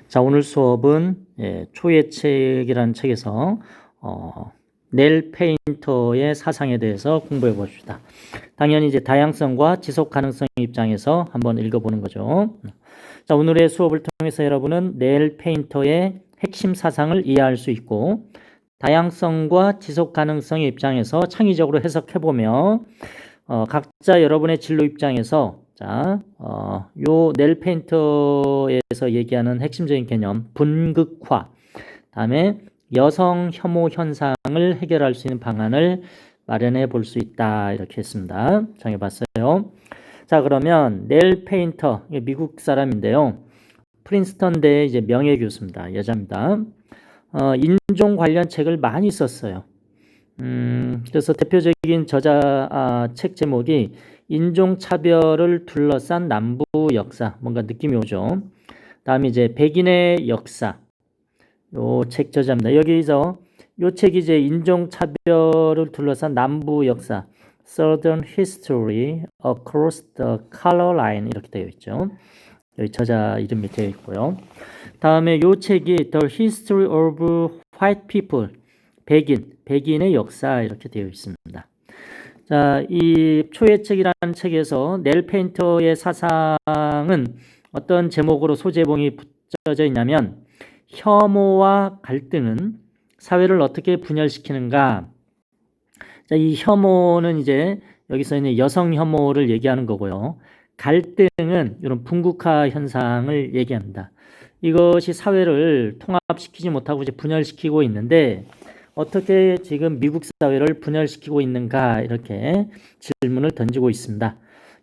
자, 오늘 수업은 초예책이라는 책에서 넬 페인터의 사상에 대해서 공부해 봅시다. 당연히 이제 다양성과 지속 가능성 입장에서 한번 읽어보는 거죠. 자, 오늘의 수업을 통해서 여러분은 넬 페인터의 핵심 사상을 이해할 수 있고, 다양성과 지속 가능성의 입장에서 창의적으로 해석해보며 각자 여러분의 진로 입장에서 요 넬 페인터에서 얘기하는 핵심적인 개념 분극화, 다음에 여성 혐오 현상을 해결할 수 있는 방안을 마련해 볼 수 있다, 이렇게 했습니다. 정해봤어요. 자, 그러면 넬 페인터, 미국 사람인데요. 프린스턴대 이제 명예교수입니다. 여자입니다. 인종 관련 책을 많이 썼어요. 그래서 대표적인 책 제목이 인종차별을 둘러싼 남부 역사, 뭔가 느낌이 오죠. 다음에 이제 백인의 역사, 요 책 저자입니다. 여기서 요 책이 이제 인종차별을 둘러싼 남부 역사, Southern History Across the Color Line, 이렇게 되어 있죠. 여기 저자 이름이 되어 있고요. 다음에 요 책이 The History of White People, 백인의 역사, 이렇게 되어 있습니다. 자, 이 초예책이라는 책에서 넬 페인터의 사상은 어떤 제목으로 소제봉이 붙여져 있냐면, 혐오와 갈등은 사회를 어떻게 분열시키는가. 자, 이 혐오는 이제 여기서 있는 여성 혐오를 얘기하는 거고요. 갈등은 이런 분극화 현상을 얘기합니다. 이것이 사회를 통합시키지 못하고 이제 분열시키고 있는데, 어떻게 지금 미국 사회를 분열시키고 있는가, 이렇게 질문을 던지고 있습니다.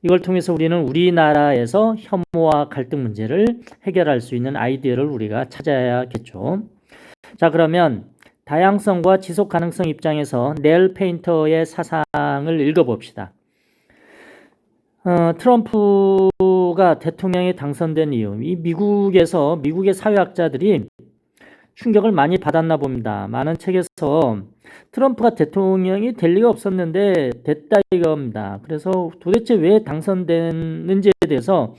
이걸 통해서 우리는 우리나라에서 혐오와 갈등 문제를 해결할 수 있는 아이디어를 우리가 찾아야겠죠. 자, 그러면 다양성과 지속 가능성 입장에서 넬 페인터의 사상을 읽어봅시다. 트럼프가 대통령에 당선된 이유, 이 미국의 사회학자들이 충격을 많이 받았나 봅니다. 많은 책에서 트럼프가 대통령이 될 리가 없었는데 됐다 이겁니다. 그래서 도대체 왜 당선됐는지에 대해서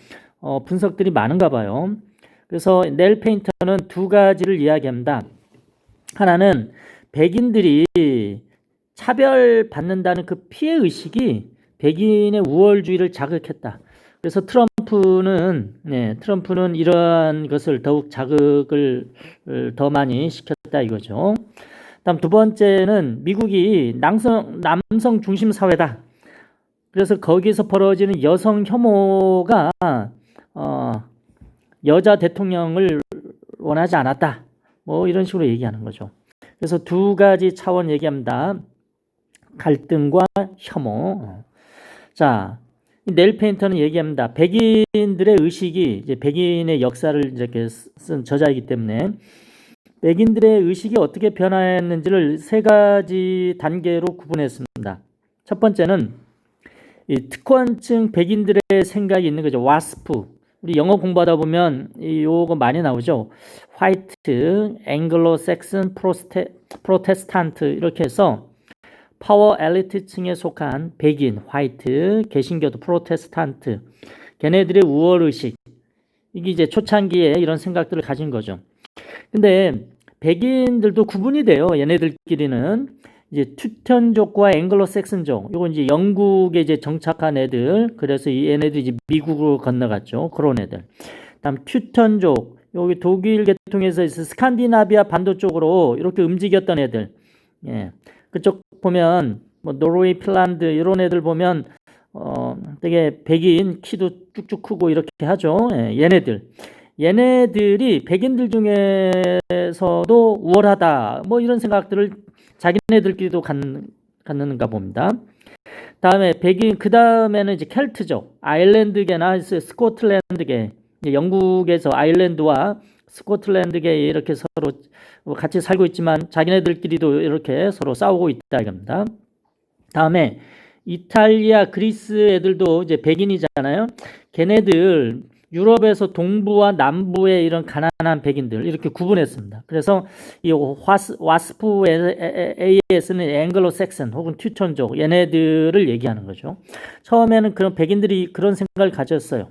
분석들이 많은가 봐요. 그래서 넬 페인터는 두 가지를 이야기합니다. 하나는 백인들이 차별받는다는 그 피해의식이 백인의 우월주의를 자극했다. 그래서 트럼프는 이러한 것을 더욱 자극을 더 많이 시켰다 이거죠. 다음 두 번째는 미국이 남성 중심 사회다. 그래서 거기서 벌어지는 여성 혐오가 여자 대통령을 원하지 않았다. 뭐 이런 식으로 얘기하는 거죠. 그래서 두 가지 차원 얘기합니다. 갈등과 혐오. 자, 넬 페인터는 얘기합니다. 백인들의 의식이, 이제 백인의 역사를 이렇게 쓴 저자이기 때문에 백인들의 의식이 어떻게 변화했는지를 세 가지 단계로 구분했습니다. 첫 번째는 이 특권층 백인들의 생각이 있는 거죠. 와스프. 우리 영어 공부하다 보면 요거 많이 나오죠. 화이트, 앵글로 섹슨, 프로테스탄트, 이렇게 해서 파워 엘리트층에 속한 백인, 화이트, 개신교도 프로테스탄트, 걔네들의 우월의식, 이게 이제 초창기에 이런 생각들을 가진 거죠. 근데 백인들도 구분이 돼요. 얘네들끼리는 이제 튜턴족과 앵글로색슨족, 요거 이제 영국에 이제 정착한 애들, 그래서 이 얘네들이 이제 미국으로 건너갔죠. 그런 애들. 다음 튜턴족, 여기 독일 계통에서 스칸디나비아 반도 쪽으로 이렇게 움직였던 애들. 예. 그쪽 보면 뭐 노르웨이, 핀란드 이런 애들 보면 되게 백인, 키도 쭉쭉 크고 이렇게 하죠. 예, 얘네들이 백인들 중에서도 우월하다, 뭐 이런 생각들을 자기네들끼리도 갖는가 봅니다. 다음에 백인, 그 다음에는 이제 켈트족, 아일랜드계나 스코틀랜드계, 영국에서 아일랜드와 스코틀랜드계 이렇게 서로 같이 살고 있지만 자기네들끼리도 이렇게 서로 싸우고 있다 이겁니다. 다음에 이탈리아, 그리스 애들도 이제 백인이잖아요. 걔네들 유럽에서 동부와 남부의 이런 가난한 백인들 이렇게 구분했습니다. 그래서 이 와스프 AS는 앵글로 섹슨 혹은 튜턴족, 얘네들을 얘기하는 거죠. 처음에는 그런 백인들이 그런 생각을 가졌어요.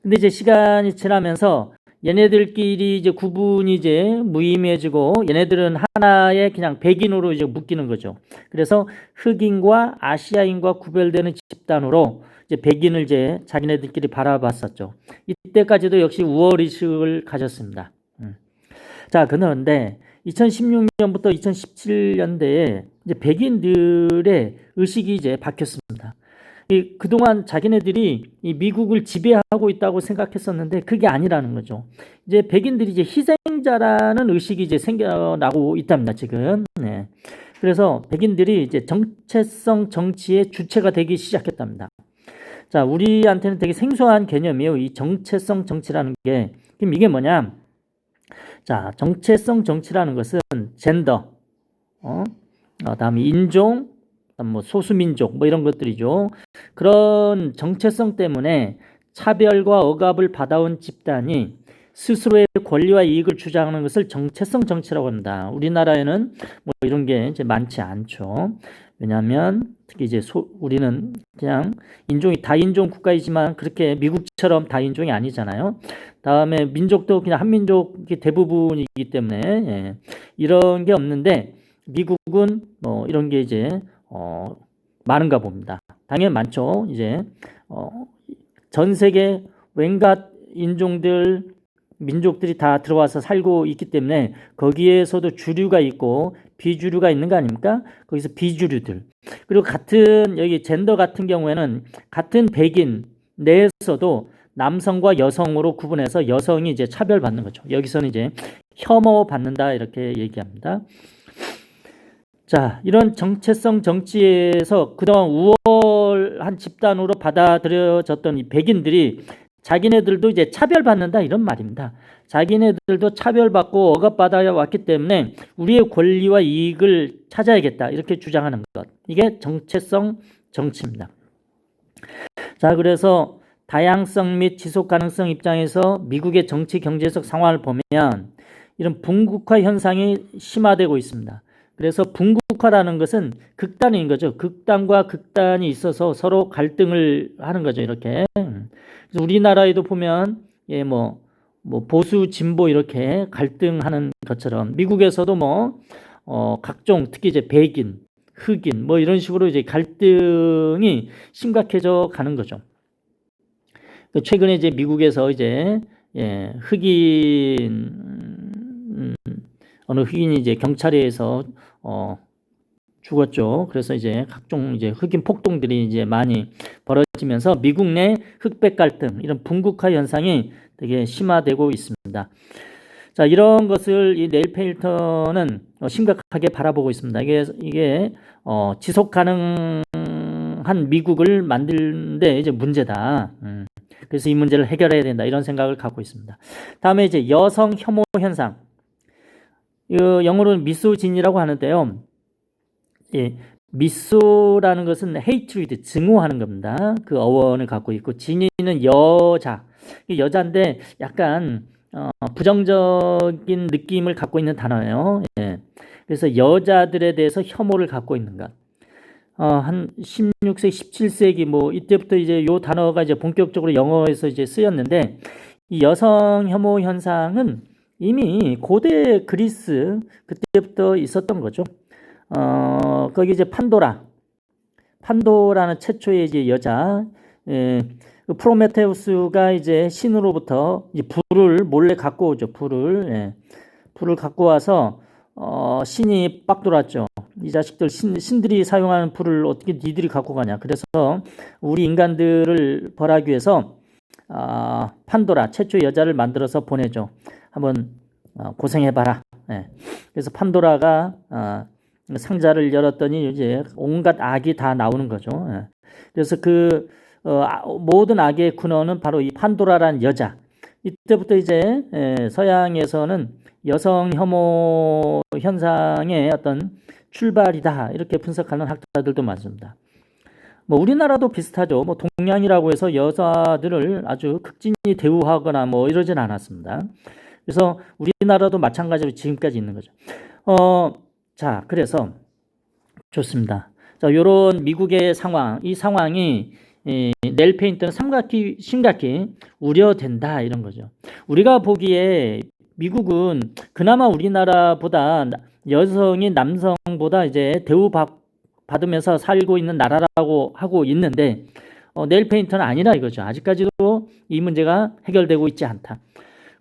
근데 이제 시간이 지나면서 얘네들끼리 이제 구분이 이제 무의미해지고 얘네들은 하나의 그냥 백인으로 이제 묶이는 거죠. 그래서 흑인과 아시아인과 구별되는 집단으로 이제 백인을 이제 자기네들끼리 바라봤었죠. 이때까지도 역시 우월의식을 가졌습니다. 자, 그런데 2016년부터 2017년대에 이제 백인들의 의식이 이제 바뀌었습니다. 그동안 자기네들이 이 미국을 지배하고 있다고 생각했었는데 그게 아니라는 거죠. 이제 백인들이 이제 희생자라는 의식이 이제 생겨나고 있답니다, 지금. 네. 그래서 백인들이 이제 정체성 정치의 주체가 되기 시작했답니다. 자, 우리한테는 되게 생소한 개념이에요. 이 정체성 정치라는 게. 그럼 이게 뭐냐? 자, 정체성 정치라는 것은 젠더, 다음에 인종, 뭐 소수민족 뭐 이런 것들이죠. 그런 정체성 때문에 차별과 억압을 받아온 집단이 스스로의 권리와 이익을 주장하는 것을 정체성 정치라고 합니다. 우리나라에는 뭐 이런 게 이제 많지 않죠. 왜냐하면 특히 이제 우리는 그냥 인종이 다인종 국가이지만 그렇게 미국처럼 다인종이 아니잖아요. 다음에 민족도 그냥 한민족이 대부분이기 때문에 예, 이런 게 없는데 미국은 뭐 이런 게 이제 많은가 봅니다. 당연히 많죠. 이제 전 세계 온갖 인종들, 민족들이 다 들어와서 살고 있기 때문에 거기에서도 주류가 있고 비주류가 있는 거 아닙니까? 거기서 비주류들. 그리고 같은 여기 젠더 같은 경우에는 같은 백인 내에서도 남성과 여성으로 구분해서 여성이 이제 차별받는 거죠. 여기서는 이제 혐오받는다 이렇게 얘기합니다. 자, 이런 정체성 정치에서 그동안 우월한 집단으로 받아들여졌던 이 백인들이 자기네들도 이제 차별받는다 이런 말입니다. 자기네들도 차별받고 억압받아 왔기 때문에 우리의 권리와 이익을 찾아야겠다 이렇게 주장하는 것. 이게 정체성 정치입니다. 자, 그래서 다양성 및 지속 가능성 입장에서 미국의 정치 경제적 상황을 보면 이런 분국화 현상이 심화되고 있습니다. 그래서 분국화라는 것은 극단인 거죠. 극단과 극단이 있어서 서로 갈등을 하는 거죠. 이렇게. 그래서 우리나라에도 보면 예, 뭐 보수 진보 이렇게 갈등하는 것처럼 미국에서도 각종 특히 이제 백인, 흑인 뭐 이런 식으로 이제 갈등이 심각해져 가는 거죠. 최근에 이제 미국에서 이제 예, 어느 흑인이 이제 경찰에 의해서 죽었죠. 그래서 이제 각종 이제 흑인 폭동들이 이제 많이 벌어지면서 미국 내 흑백 갈등 이런 분국화 현상이 되게 심화되고 있습니다. 자, 이런 것을 이 네일 페인터는 심각하게 바라보고 있습니다. 이게 지속 가능한 미국을 만드는데 이제 문제다. 그래서 이 문제를 해결해야 된다 이런 생각을 갖고 있습니다. 다음에 이제 여성 혐오 현상. 영어로는 미소진이라고 하는데요. 예, 미소라는 것은 hatred, 증오하는 겁니다. 그 어원을 갖고 있고 진이는 여자인데 약간 부정적인 느낌을 갖고 있는 단어예요. 예. 그래서 여자들에 대해서 혐오를 갖고 있는 것. 한 16세기, 17세기 뭐 이때부터 이제 요 단어가 이제 본격적으로 영어에서 이제 쓰였는데 이 여성 혐오 현상은 이미 고대 그리스 그때부터 있었던 거죠. 거기 이제 판도라는 최초의 이제 여자, 그 프로메테우스가 이제 신으로부터 이제 불을 몰래 갖고 오죠. 불을 갖고 와서 신이 빡 돌았죠. 이 자식들 신들이 사용하는 불을 어떻게 니들이 갖고 가냐. 그래서 우리 인간들을 벌하기 위해서 판도라 최초 여자를 만들어서 보내죠. 한번 고생해봐라. 그래서 판도라가 상자를 열었더니 이제 온갖 악이 다 나오는 거죠. 그래서 그 모든 악의 근원은 바로 이 판도라라는 여자. 이때부터 이제 서양에서는 여성 혐오 현상의 어떤 출발이다 이렇게 분석하는 학자들도 많습니다. 뭐 우리나라도 비슷하죠. 뭐 동양이라고 해서 여자들을 아주 극진히 대우하거나 뭐 이러진 않았습니다. 그래서 우리나라도 마찬가지로 지금까지 있는 거죠. 자, 그래서 좋습니다. 자, 요런 미국의 상황, 이 상황이 네일 페인트는 심각히 우려된다 이런 거죠. 우리가 보기에 미국은 그나마 우리나라보다 여성이 남성보다 이제 받으면서 살고 있는 나라라고 하고 있는데 네일 페인터는 아니라 이거죠. 아직까지도 이 문제가 해결되고 있지 않다.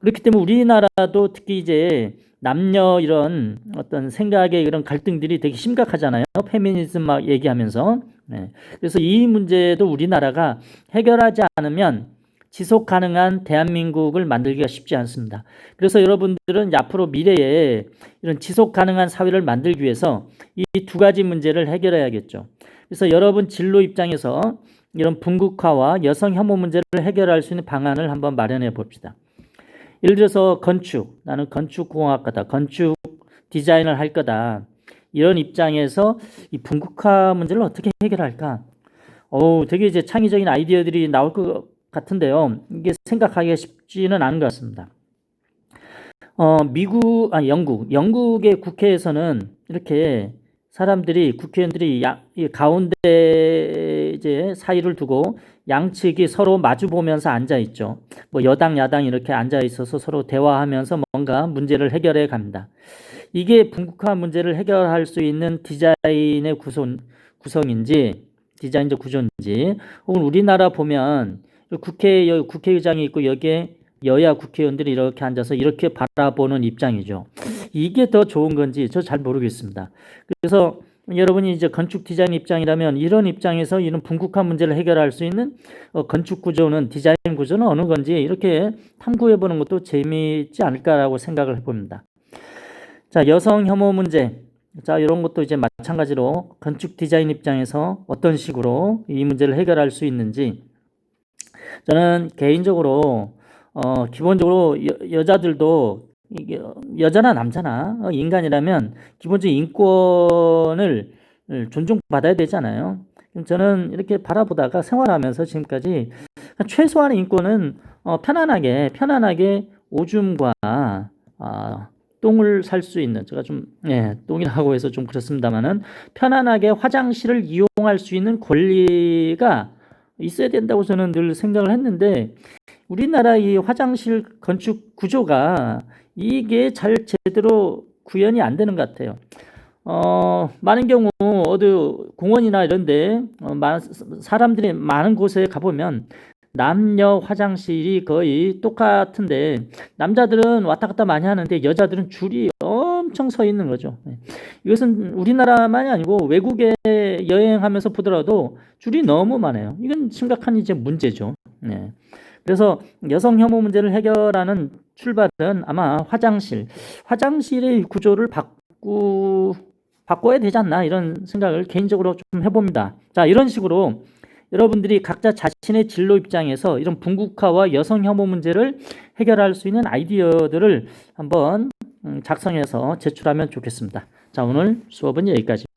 그렇기 때문에 우리나라도 특히 이제 남녀 이런 어떤 생각의 이런 갈등들이 되게 심각하잖아요. 페미니즘 막 얘기하면서. 네. 그래서 이 문제도 우리나라가 해결하지 않으면 지속 가능한 대한민국을 만들기가 쉽지 않습니다. 그래서 여러분들은 앞으로 미래에 이런 지속 가능한 사회를 만들기 위해서 이 두 가지 문제를 해결해야겠죠. 그래서 여러분 진로 입장에서 이런 분국화와 여성 혐오 문제를 해결할 수 있는 방안을 한번 마련해 봅시다. 예를 들어서 나는 건축공학과다, 건축 디자인을 할 거다. 이런 입장에서 이 분국화 문제를 어떻게 해결할까? 되게 이제 창의적인 아이디어들이 나올 것 같은데요. 이게 생각하기가 쉽지는 않은 것 같습니다. 영국의 국회에서는 이렇게 국회의원들이 가운데 이제 사이를 두고 양측이 서로 마주 보면서 앉아 있죠. 뭐 여당, 야당 이렇게 앉아 있어서 서로 대화하면서 뭔가 문제를 해결해 갑니다. 이게 분국화 문제를 해결할 수 있는 디자인의 구성인지, 디자인적 구조인지, 혹은 우리나라 보면 국회의장이 있고 여기에 여야 국회의원들이 이렇게 앉아서 이렇게 바라보는 입장이죠. 이게 더 좋은 건지 저 잘 모르겠습니다. 그래서 여러분이 이제 건축 디자인 입장이라면 이런 입장에서 이런 분국화 문제를 해결할 수 있는 건축 구조는, 디자인 구조는 어느 건지 이렇게 탐구해 보는 것도 재미있지 않을까라고 생각을 해봅니다. 자, 여성 혐오 문제. 자, 이런 것도 이제 마찬가지로 건축 디자인 입장에서 어떤 식으로 이 문제를 해결할 수 있는지, 저는 개인적으로 기본적으로 여자들도, 이게 여자나 남자나 인간이라면 기본적인 인권을 존중받아야 되잖아요. 저는 이렇게 바라보다가 생활하면서 지금까지 최소한의 인권은 편안하게 오줌과 똥을 살 수 있는, 제가 좀 똥이라고 해서 좀 그렇습니다만은 편안하게 화장실을 이용할 수 있는 권리가 있어야 된다고 저는 늘 생각을 했는데, 우리나라 이 화장실 건축 구조가 이게 잘 제대로 구현이 안 되는 것 같아요. 많은 경우 어디 공원이나 이런데 사람들이 많은 곳에 가보면 남녀 화장실이 거의 똑같은데, 남자들은 왔다 갔다 많이 하는데 여자들은 줄이 엄청 서 있는 거죠. 이것은 우리나라만이 아니고 외국에 여행하면서 보더라도 줄이 너무 많아요. 이건 심각한 이제 문제죠. 네. 그래서 여성 혐오 문제를 해결하는 출발은 아마 화장실의 구조를 바꿔야 되지 않나, 이런 생각을 개인적으로 좀 해봅니다. 자, 이런 식으로 여러분들이 각자 자신의 진로 입장에서 이런 분국화와 여성 혐오 문제를 해결할 수 있는 아이디어들을 한번 작성해서 제출하면 좋겠습니다. 자, 오늘 수업은 여기까지입니다.